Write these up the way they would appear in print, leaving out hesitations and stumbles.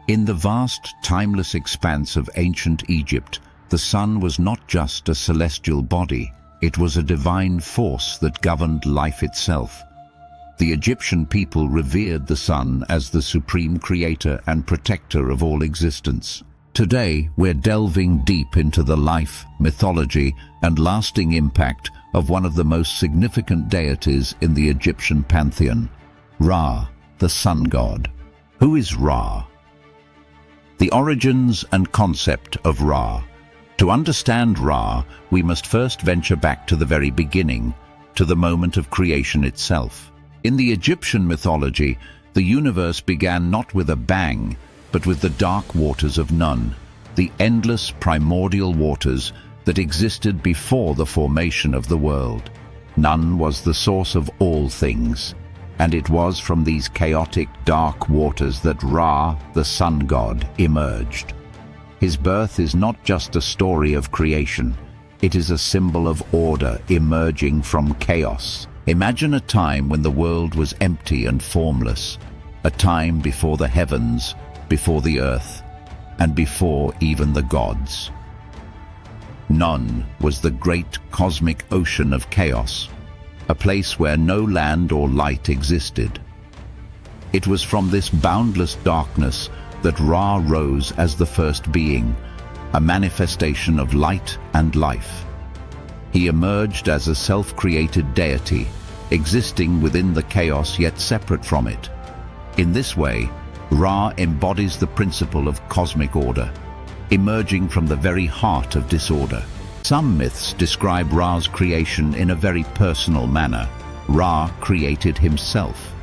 In the vast, timeless expanse of ancient Egypt, the sun was not just a celestial body, it was a divine force that governed life itself. The Egyptian people revered the sun as the supreme creator and protector of all existence. Today, we're delving deep into the life, mythology, and lasting impact of one of the most significant deities in the Egyptian pantheon, Ra, the sun god. Who is Ra? The origins and concept of Ra. To understand Ra, we must first venture back to the very beginning, to the moment of creation itself. In the Egyptian mythology, the universe began not with a bang, but with the dark waters of Nun, the endless primordial waters that existed before the formation of the world. Nun was the source of all things, and it was from these chaotic dark waters that Ra, the sun god, emerged. His birth is not just a story of creation, it is a symbol of order emerging from chaos. Imagine a time when the world was empty and formless, a time before the heavens, before the earth, and before even the gods. Nun was the great cosmic ocean of chaos, a place where no land or light existed. It was from this boundless darkness that Ra rose as the first being, a manifestation of light and life. He emerged as a self-created deity, existing within the chaos yet separate from it. In this way, Ra embodies the principle of cosmic order, emerging from the very heart of disorder. Some myths describe Ra's creation in a very personal manner. Ra created himself.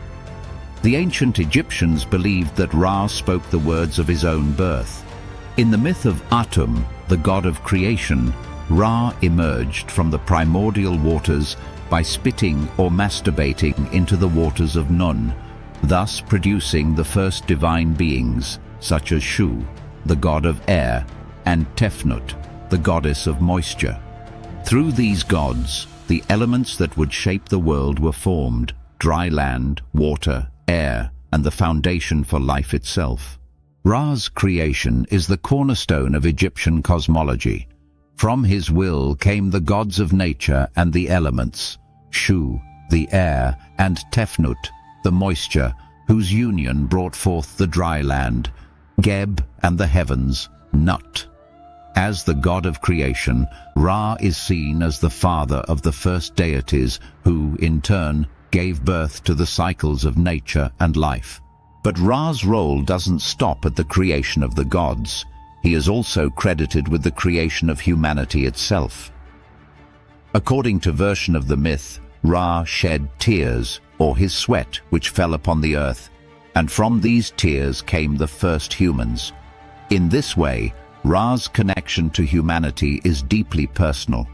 The ancient Egyptians believed that Ra spoke the words of his own birth. In the myth of Atum, the god of creation, Ra emerged from the primordial waters by spitting or masturbating into the waters of Nun, thus producing the first divine beings, such as Shu, the god of air, and Tefnut, the goddess of moisture. Through these gods, the elements that would shape the world were formed: dry land, water, air, and the foundation for life itself. Ra's creation is the cornerstone of Egyptian cosmology. From his will came the gods of nature and the elements, Shu, the air, and Tefnut, the moisture, whose union brought forth the dry land, Geb, and the heavens, Nut. As the god of creation, Ra is seen as the father of the first deities who, in turn, gave birth to the cycles of nature and life. But Ra's role doesn't stop at the creation of the gods. He is also credited with the creation of humanity itself. According to version of the myth, Ra shed tears, or his sweat, which fell upon the earth, and from these tears came the first humans. In this way, Ra's connection to humanity is deeply personal.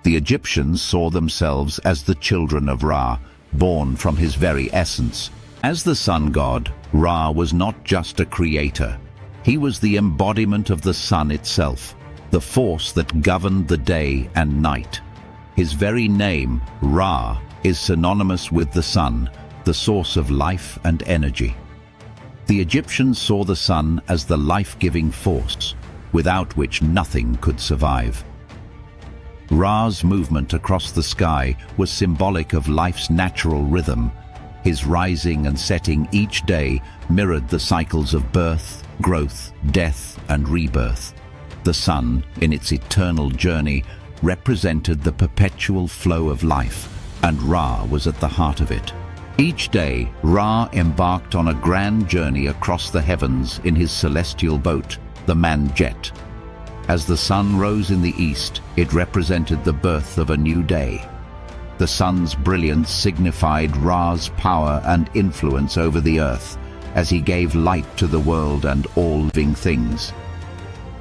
The Egyptians saw themselves as the children of Ra, born from his very essence. As the sun god, Ra was not just a creator. He was the embodiment of the sun itself, the force that governed the day and night. His very name, Ra, is synonymous with the sun, the source of life and energy. The Egyptians saw the sun as the life-giving force, without which nothing could survive. Ra's movement across the sky was symbolic of life's natural rhythm. His rising and setting each day mirrored the cycles of birth, growth, death, and rebirth. The sun, in its eternal journey, represented the perpetual flow of life, and Ra was at the heart of it. Each day, Ra embarked on a grand journey across the heavens in his celestial boat, the Manjet. As the sun rose in the east, it represented the birth of a new day. The sun's brilliance signified Ra's power and influence over the earth, as he gave light to the world and all living things.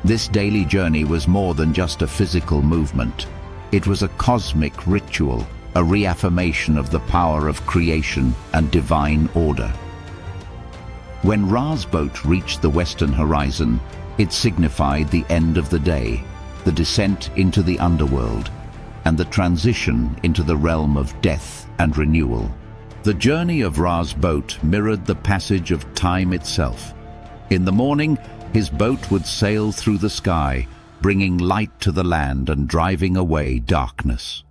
This daily journey was more than just a physical movement. It was a cosmic ritual, a reaffirmation of the power of creation and divine order. When Ra's boat reached the western horizon, it signified the end of the day, the descent into the underworld, and the transition into the realm of death and renewal. The journey of Ra's boat mirrored the passage of time itself. In the morning, his boat would sail through the sky, bringing light to the land and driving away darkness.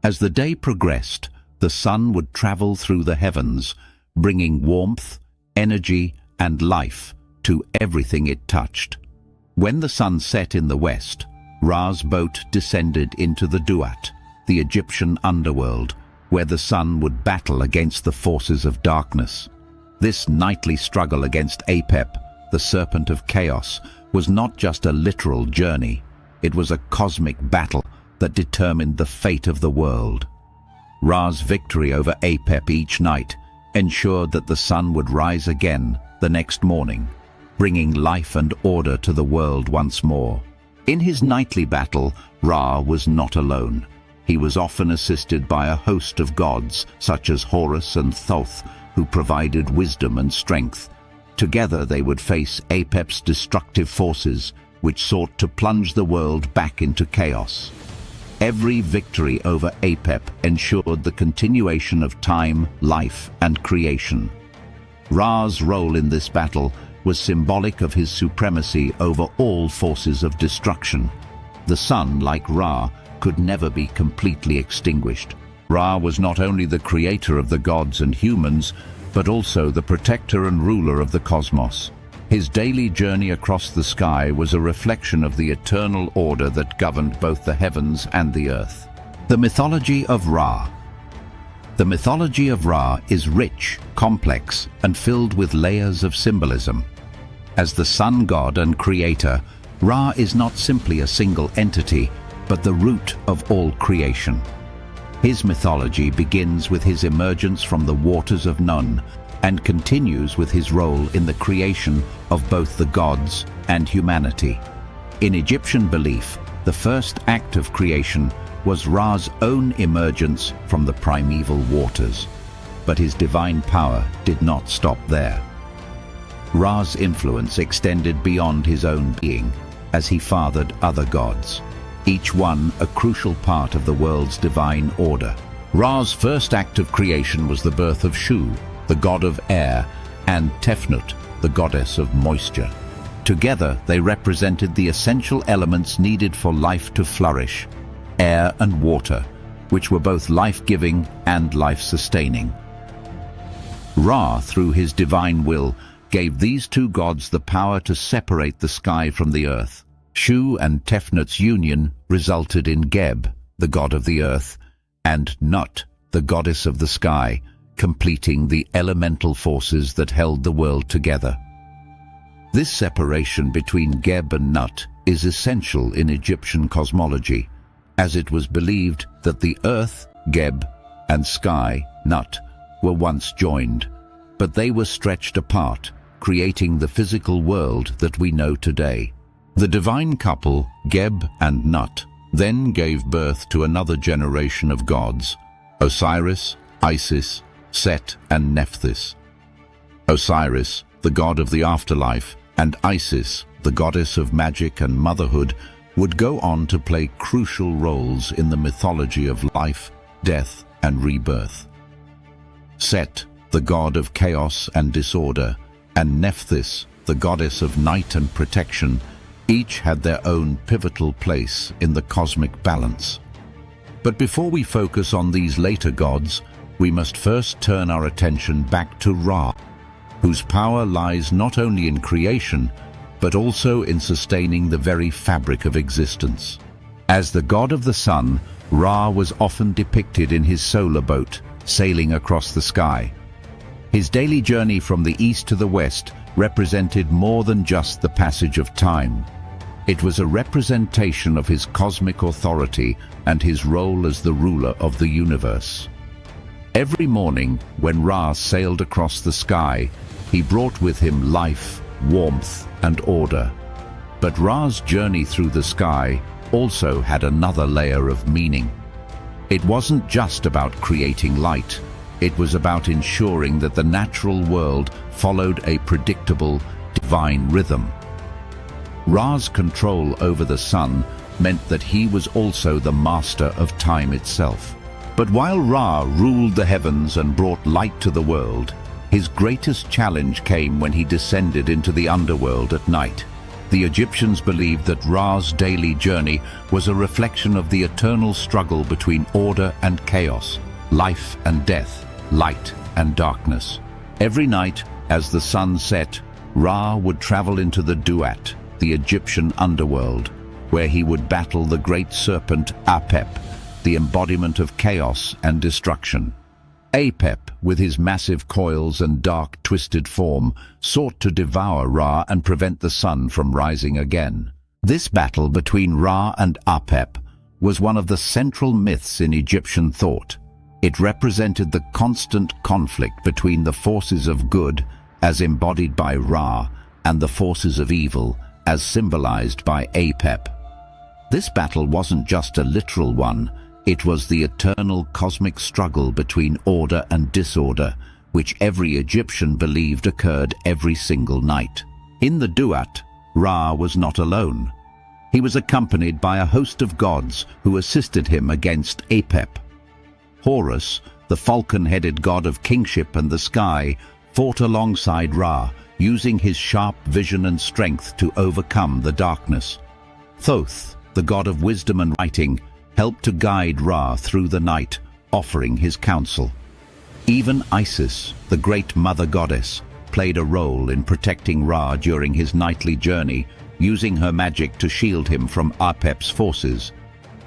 As the day progressed, the sun would travel through the heavens, bringing warmth, energy, and life to everything it touched. When the sun set in the west, Ra's boat descended into the Duat, the Egyptian underworld, where the sun would battle against the forces of darkness. This nightly struggle against Apep, the serpent of chaos, was not just a literal journey. It was a cosmic battle that determined the fate of the world. Ra's victory over Apep each night ensured that the sun would rise again the next morning, bringing life and order to the world once more. In his nightly battle, Ra was not alone. He was often assisted by a host of gods, such as Horus and Thoth, who provided wisdom and strength. Together they would face Apep's destructive forces, which sought to plunge the world back into chaos. Every victory over Apep ensured the continuation of time, life, and creation. Ra's role in this battle was symbolic of his supremacy over all forces of destruction. The sun, like Ra, could never be completely extinguished. Ra was not only the creator of the gods and humans, but also the protector and ruler of the cosmos. His daily journey across the sky was a reflection of the eternal order that governed both the heavens and the earth. The mythology of Ra. The mythology of Ra is rich, complex, and filled with layers of symbolism. As the sun god and creator, Ra is not simply a single entity, but the root of all creation. His mythology begins with his emergence from the waters of Nun and continues with his role in the creation of both the gods and humanity. In Egyptian belief, the first act of creation was Ra's own emergence from the primeval waters. But his divine power did not stop there. Ra's influence extended beyond his own being as he fathered other gods, each one a crucial part of the world's divine order. Ra's first act of creation was the birth of Shu, the god of air, and Tefnut, the goddess of moisture. Together, they represented the essential elements needed for life to flourish: air and water, which were both life-giving and life-sustaining. Ra, through his divine will, gave these two gods the power to separate the sky from the earth. Shu and Tefnut's union resulted in Geb, the god of the earth, and Nut, the goddess of the sky, completing the elemental forces that held the world together. This separation between Geb and Nut is essential in Egyptian cosmology, as it was believed that the earth, Geb, and sky, Nut, were once joined, but they were stretched apart, creating the physical world that we know today. The divine couple, Geb and Nut, then gave birth to another generation of gods: Osiris, Isis, Set, and Nephthys. Osiris, the god of the afterlife, and Isis, the goddess of magic and motherhood, would go on to play crucial roles in the mythology of life, death, and rebirth. Set, the god of chaos and disorder, and Nephthys, the goddess of night and protection, each had their own pivotal place in the cosmic balance. But before we focus on these later gods, we must first turn our attention back to Ra, whose power lies not only in creation, but also in sustaining the very fabric of existence. As the god of the sun, Ra was often depicted in his solar boat, sailing across the sky. His daily journey from the east to the west represented more than just the passage of time. It was a representation of his cosmic authority and his role as the ruler of the universe. Every morning, when Ra sailed across the sky, he brought with him life, warmth, and order. But Ra's journey through the sky also had another layer of meaning. It wasn't just about creating light. It was about ensuring that the natural world followed a predictable, divine rhythm. Ra's control over the sun meant that he was also the master of time itself. But while Ra ruled the heavens and brought light to the world, His greatest challenge came when he descended into the underworld at night. The Egyptians believed that Ra's daily journey was a reflection of the eternal struggle between order and chaos, life and death, light and darkness. Every night, as the sun set, Ra would travel into the Duat, the Egyptian underworld, where he would battle the great serpent Apep, the embodiment of chaos and destruction. Apep, with his massive coils and dark, twisted form, sought to devour Ra and prevent the sun from rising again. This battle between Ra and Apep was one of the central myths in Egyptian thought. It represented the constant conflict between the forces of good, as embodied by Ra, and the forces of evil, as symbolized by Apep. This battle wasn't just a literal one, it was the eternal cosmic struggle between order and disorder, which every Egyptian believed occurred every single night. In the Duat, Ra was not alone. He was accompanied by a host of gods who assisted him against Apep. Horus, the falcon-headed god of kingship and the sky, fought alongside Ra, using his sharp vision and strength to overcome the darkness. Thoth, the god of wisdom and writing, helped to guide Ra through the night, offering his counsel. Even Isis, the great mother goddess, played a role in protecting Ra during his nightly journey, using her magic to shield him from Apep's forces.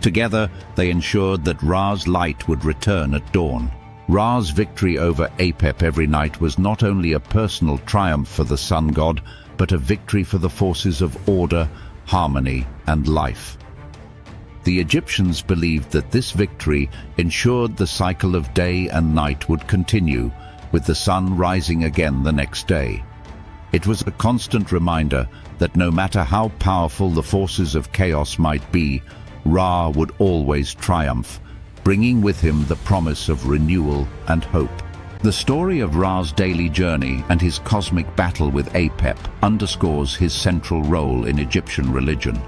Together, they ensured that Ra's light would return at dawn. Ra's victory over Apep every night was not only a personal triumph for the sun god, but a victory for the forces of order, harmony, and life. The Egyptians believed that this victory ensured the cycle of day and night would continue, with the sun rising again the next day. It was a constant reminder that no matter how powerful the forces of chaos might be, Ra would always triumph, bringing with him the promise of renewal and hope. The story of Ra's daily journey and his cosmic battle with Apep underscores his central role in Egyptian religion,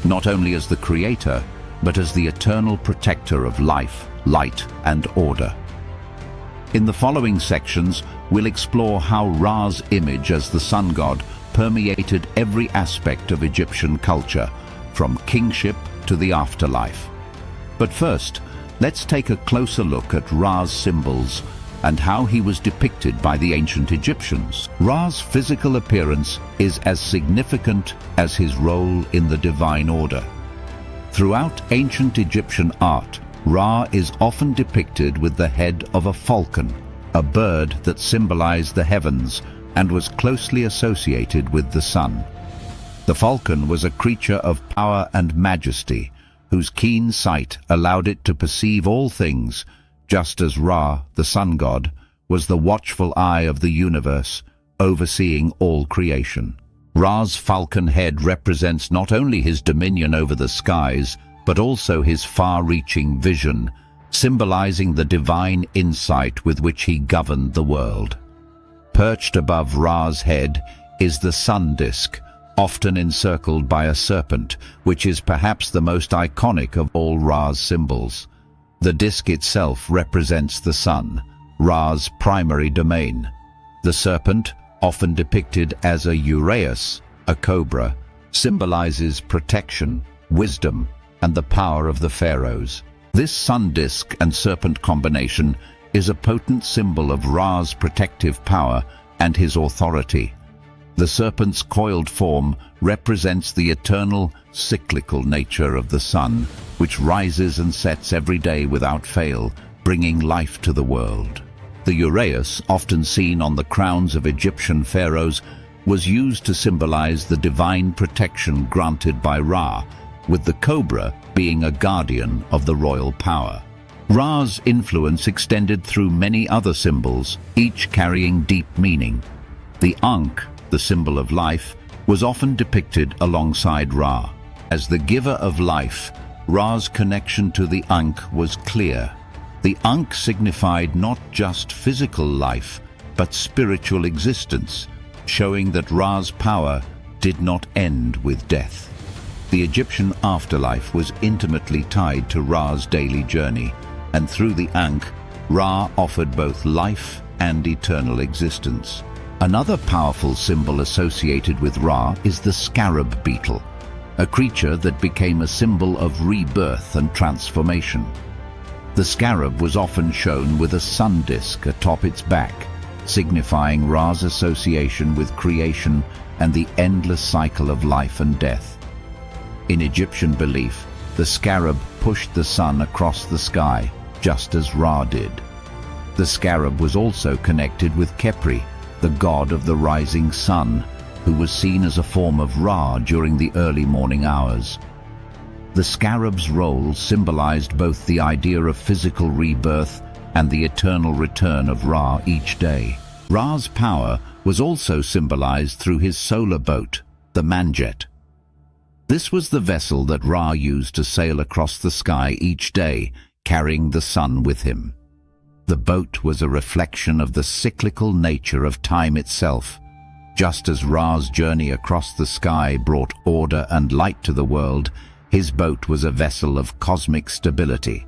not only as the creator, but as the eternal protector of life, light, and order. In the following sections, we'll explore how Ra's image as the sun god permeated every aspect of Egyptian culture, from kingship to the afterlife. But first, let's take a closer look at Ra's symbols and how he was depicted by the ancient Egyptians. Ra's physical appearance is as significant as his role in the divine order. Throughout ancient Egyptian art, Ra is often depicted with the head of a falcon, a bird that symbolized the heavens and was closely associated with the sun. The falcon was a creature of power and majesty, whose keen sight allowed it to perceive all things, just as Ra, the sun god, was the watchful eye of the universe, overseeing all creation. Ra's falcon head represents not only his dominion over the skies, but also his far-reaching vision, symbolizing the divine insight with which he governed the world. Perched above Ra's head is the sun disk, often encircled by a serpent, which is perhaps the most iconic of all Ra's symbols. The disk itself represents the sun, Ra's primary domain. The serpent, often depicted as a uraeus, a cobra, symbolizes protection, wisdom, and the power of the pharaohs. This sun disk and serpent combination is a potent symbol of Ra's protective power and his authority. The serpent's coiled form represents the eternal, cyclical nature of the sun, which rises and sets every day without fail, bringing life to the world. The uraeus, often seen on the crowns of Egyptian pharaohs, was used to symbolize the divine protection granted by Ra, with the cobra being a guardian of the royal power. Ra's influence extended through many other symbols, each carrying deep meaning. The Ankh, the symbol of life, was often depicted alongside Ra. As the giver of life, Ra's connection to the Ankh was clear. The Ankh signified not just physical life, but spiritual existence, showing that Ra's power did not end with death. The Egyptian afterlife was intimately tied to Ra's daily journey, and through the Ankh, Ra offered both life and eternal existence. Another powerful symbol associated with Ra is the scarab beetle, a creature that became a symbol of rebirth and transformation. The scarab was often shown with a sun disk atop its back, signifying Ra's association with creation and the endless cycle of life and death. In Egyptian belief, the scarab pushed the sun across the sky, just as Ra did. The scarab was also connected with Khepri, the god of the rising sun, who was seen as a form of Ra during the early morning hours. The scarab's role symbolized both the idea of physical rebirth and the eternal return of Ra each day. Ra's power was also symbolized through his solar boat, the Manjet. This was the vessel that Ra used to sail across the sky each day, carrying the sun with him. The boat was a reflection of the cyclical nature of time itself. Just as Ra's journey across the sky brought order and light to the world, his boat was a vessel of cosmic stability.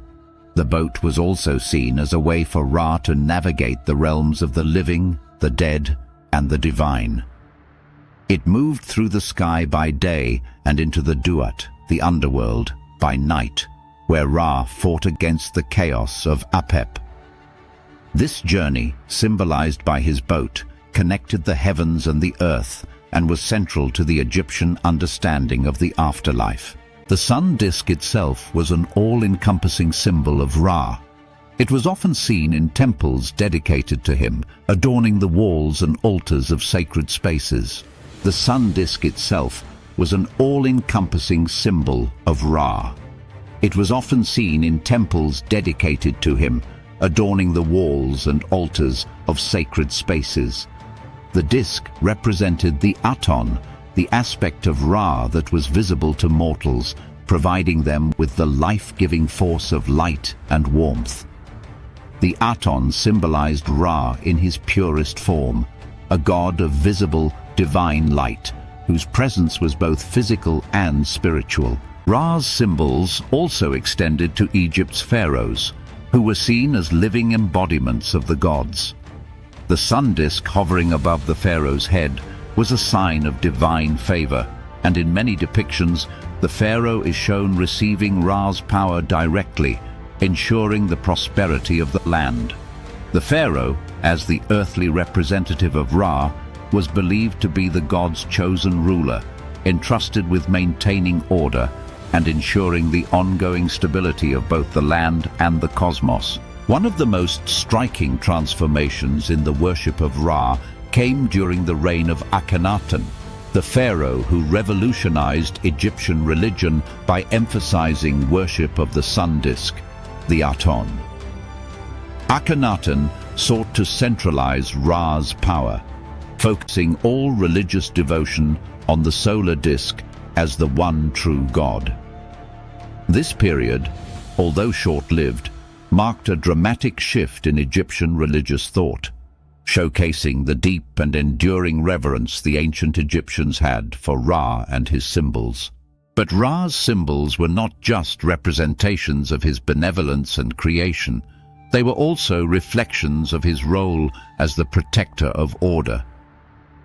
The boat was also seen as a way for Ra to navigate the realms of the living, the dead, and the divine. It moved through the sky by day and into the Duat, the underworld, by night, where Ra fought against the chaos of Apep. This journey, symbolized by his boat, connected the heavens and the earth and was central to the Egyptian understanding of the afterlife. The sun disk itself was an all-encompassing symbol of Ra. It was often seen in temples dedicated to him, adorning the walls and altars of sacred spaces. The sun disk itself was an all-encompassing symbol of Ra. It was often seen in temples dedicated to him, adorning the walls and altars of sacred spaces. The disk represented the Aton, the aspect of Ra that was visible to mortals, providing them with the life-giving force of light and warmth. The Aton symbolized Ra in his purest form, a god of visible, divine light, whose presence was both physical and spiritual. Ra's symbols also extended to Egypt's pharaohs, who were seen as living embodiments of the gods. The sun disk hovering above the pharaoh's head was a sign of divine favor, and in many depictions, the pharaoh is shown receiving Ra's power directly, ensuring the prosperity of the land. The pharaoh, as the earthly representative of Ra, was believed to be the god's chosen ruler, entrusted with maintaining order and ensuring the ongoing stability of both the land and the cosmos. One of the most striking transformations in the worship of Ra came during the reign of Akhenaten, the pharaoh who revolutionized Egyptian religion by emphasizing worship of the sun disk, the Aton. Akhenaten sought to centralize Ra's power, focusing all religious devotion on the solar disk as the one true god. This period, although short-lived, marked a dramatic shift in Egyptian religious thought, showcasing the deep and enduring reverence the ancient Egyptians had for Ra and his symbols. But Ra's symbols were not just representations of his benevolence and creation. They were also reflections of his role as the protector of order.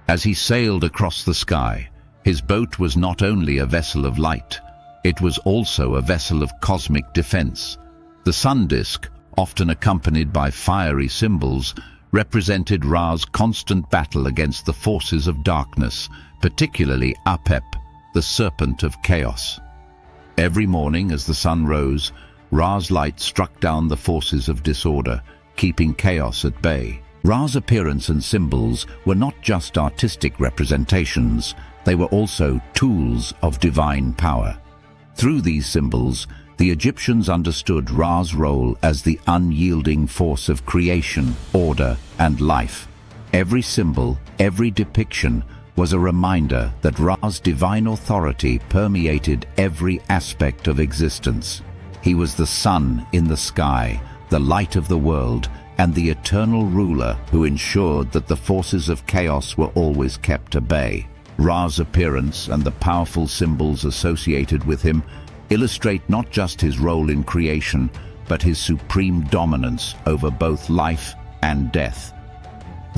As he sailed across the sky, his boat was not only a vessel of light, it was also a vessel of cosmic defense. The sun disk, often accompanied by fiery symbols, represented Ra's constant battle against the forces of darkness, particularly Apep, the serpent of chaos. Every morning as the sun rose, Ra's light struck down the forces of disorder, keeping chaos at bay. Ra's appearance and symbols were not just artistic representations, they were also tools of divine power. Through these symbols, the Egyptians understood Ra's role as the unyielding force of creation, order, and life. Every symbol, every depiction, was a reminder that Ra's divine authority permeated every aspect of existence. He was the sun in the sky, the light of the world, and the eternal ruler who ensured that the forces of chaos were always kept at bay. Ra's appearance and the powerful symbols associated with him illustrate not just his role in creation, but his supreme dominance over both life and death.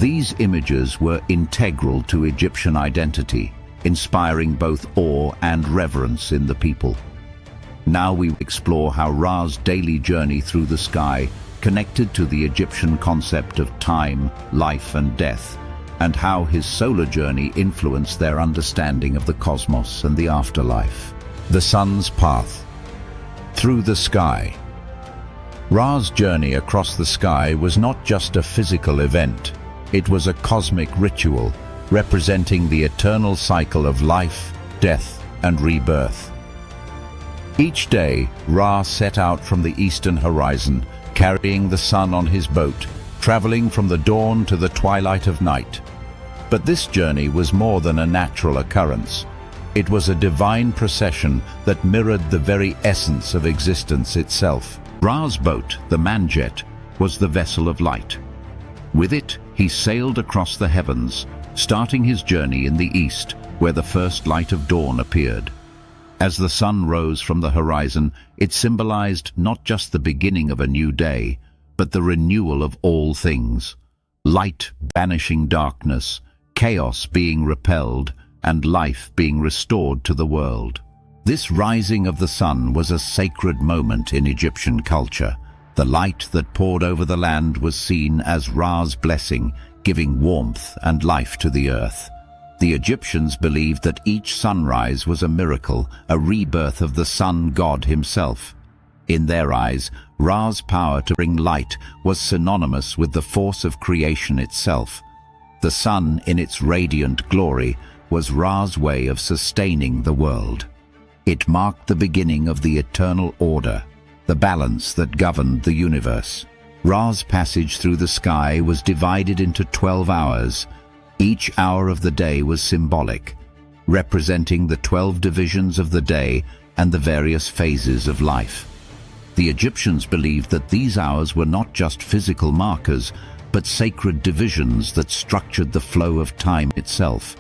These images were integral to Egyptian identity, inspiring both awe and reverence in the people. Now we explore how Ra's daily journey through the sky connected to the Egyptian concept of time, life and death, and how his solar journey influenced their understanding of the cosmos and the afterlife. The sun's path. Through the sky. Ra's journey across the sky was not just a physical event. It was a cosmic ritual, representing the eternal cycle of life, death, and rebirth. Each day, Ra set out from the eastern horizon, carrying the sun on his boat, traveling from the dawn to the twilight of night. But this journey was more than a natural occurrence. It was a divine procession that mirrored the very essence of existence itself. Ra's boat, the Manjet, was the vessel of light. With it, he sailed across the heavens, starting his journey in the east, where the first light of dawn appeared. As the sun rose from the horizon, it symbolized not just the beginning of a new day, but the renewal of all things. Light banishing darkness, chaos being repelled, and life being restored to the world. This rising of the sun was a sacred moment in Egyptian culture. The light that poured over the land was seen as Ra's blessing, giving warmth and life to the earth. The Egyptians believed that each sunrise was a miracle, a rebirth of the sun god himself. In their eyes, Ra's power to bring light was synonymous with the force of creation itself. The sun, in its radiant glory, was Ra's way of sustaining the world. It marked the beginning of the eternal order, the balance that governed the universe. Ra's passage through the sky was divided into 12 hours. Each hour of the day was symbolic, representing the 12 divisions of the day and the various phases of life. The Egyptians believed that these hours were not just physical markers, but sacred divisions that structured the flow of time itself.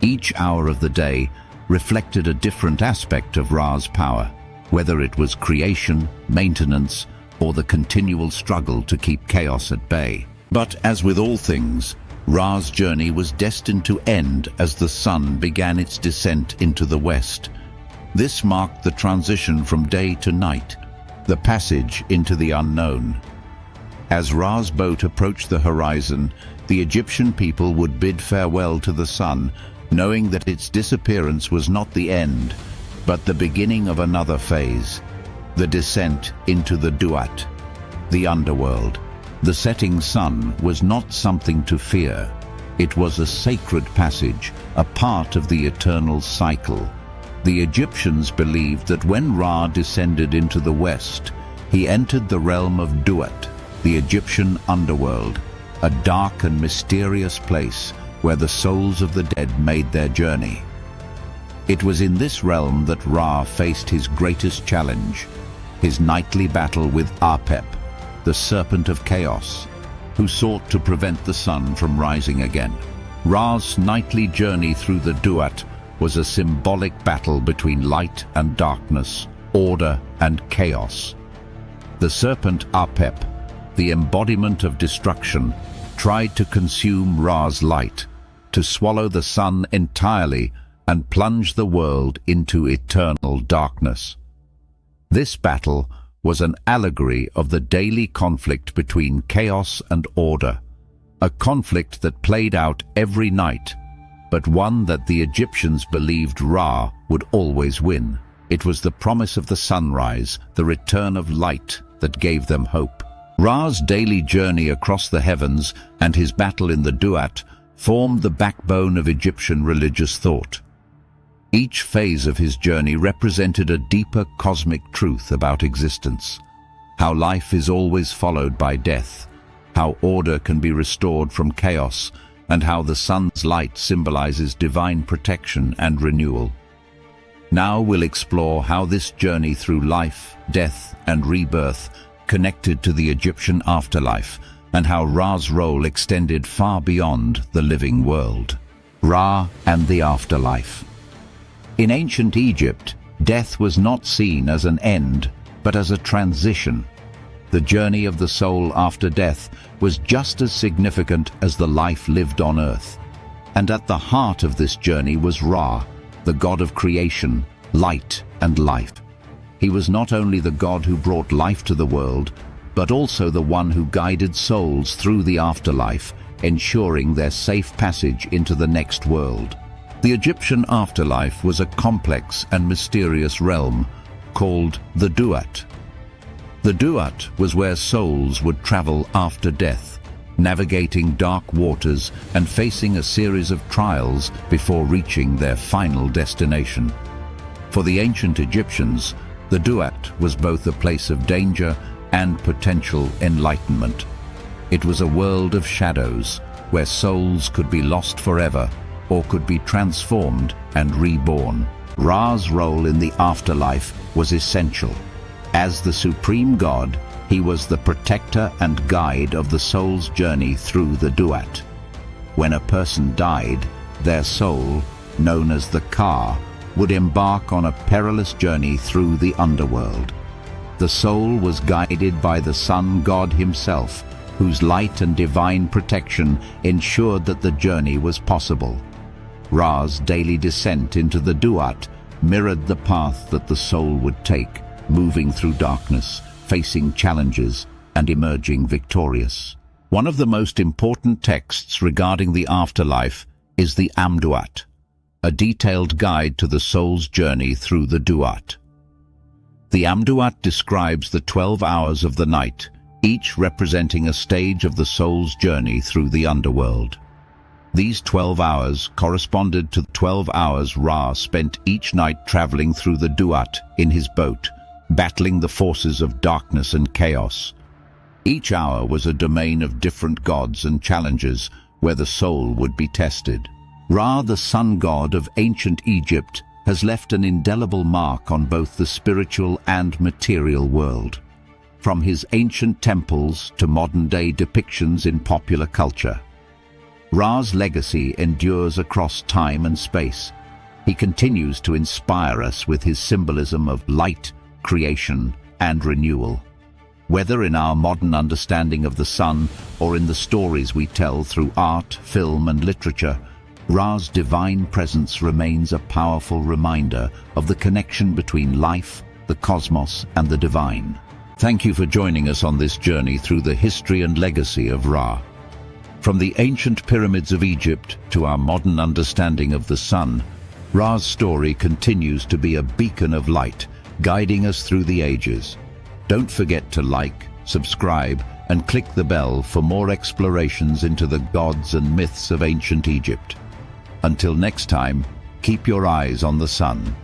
Each hour of the day reflected a different aspect of Ra's power, whether it was creation, maintenance, or the continual struggle to keep chaos at bay. But as with all things, Ra's journey was destined to end as the sun began its descent into the west. This marked the transition from day to night, the passage into the unknown. As Ra's boat approached the horizon, the Egyptian people would bid farewell to the sun, knowing that its disappearance was not the end, but the beginning of another phase, the descent into the Duat, the underworld. The setting sun was not something to fear. It was a sacred passage, a part of the eternal cycle. The Egyptians believed that when Ra descended into the west, he entered the realm of Duat, the Egyptian underworld, a dark and mysterious place where the souls of the dead made their journey. It was in this realm that Ra faced his greatest challenge, his nightly battle with Apep, the serpent of chaos, who sought to prevent the sun from rising again. Ra's nightly journey through the Duat was a symbolic battle between light and darkness, order and chaos. The serpent Apep, the embodiment of destruction, tried to consume Ra's light, to swallow the sun entirely and plunge the world into eternal darkness. This battle was an allegory of the daily conflict between chaos and order, a conflict that played out every night, but one that the Egyptians believed Ra would always win. It was the promise of the sunrise, the return of light, that gave them hope. Ra's daily journey across the heavens and his battle in the Duat formed the backbone of Egyptian religious thought. Each phase of his journey represented a deeper cosmic truth about existence, how life is always followed by death, how order can be restored from chaos, and how the sun's light symbolizes divine protection and renewal. Now we'll explore how this journey through life, death, and rebirth connected to the Egyptian afterlife, and how Ra's role extended far beyond the living world. Ra and the afterlife. In ancient Egypt, death was not seen as an end, but as a transition. The journey of the soul after death was just as significant as the life lived on earth. And at the heart of this journey was Ra, the god of creation, light and life. He was not only the god who brought life to the world, but also the one who guided souls through the afterlife, ensuring their safe passage into the next world. The Egyptian afterlife was a complex and mysterious realm called the Duat. The Duat was where souls would travel after death, navigating dark waters and facing a series of trials before reaching their final destination. For the ancient Egyptians, the Duat was both a place of danger and potential enlightenment. It was a world of shadows, where souls could be lost forever or could be transformed and reborn. Ra's role in the afterlife was essential. As the supreme god, he was the protector and guide of the soul's journey through the Duat. When a person died, their soul, known as the Ka, would embark on a perilous journey through the underworld. The soul was guided by the sun god himself, whose light and divine protection ensured that the journey was possible. Ra's daily descent into the Duat mirrored the path that the soul would take, moving through darkness, facing challenges, and emerging victorious. One of the most important texts regarding the afterlife is the Amduat, a detailed guide to the soul's journey through the Duat. The Amduat describes the 12 hours of the night, each representing a stage of the soul's journey through the underworld. These 12 hours corresponded to the 12 hours Ra spent each night traveling through the Duat in his boat, battling the forces of darkness and chaos. Each hour was a domain of different gods and challenges where the soul would be tested. Ra, the sun god of ancient Egypt, has left an indelible mark on both the spiritual and material world. From his ancient temples to modern-day depictions in popular culture, Ra's legacy endures across time and space. He continues to inspire us with his symbolism of light, creation, and renewal. Whether in our modern understanding of the sun or in the stories we tell through art, film, and literature, Ra's divine presence remains a powerful reminder of the connection between life, the cosmos, and the divine. Thank you for joining us on this journey through the history and legacy of Ra. From the ancient pyramids of Egypt to our modern understanding of the sun, Ra's story continues to be a beacon of light, guiding us through the ages. Don't forget to like, subscribe, and click the bell for more explorations into the gods and myths of ancient Egypt. Until next time, keep your eyes on the sun.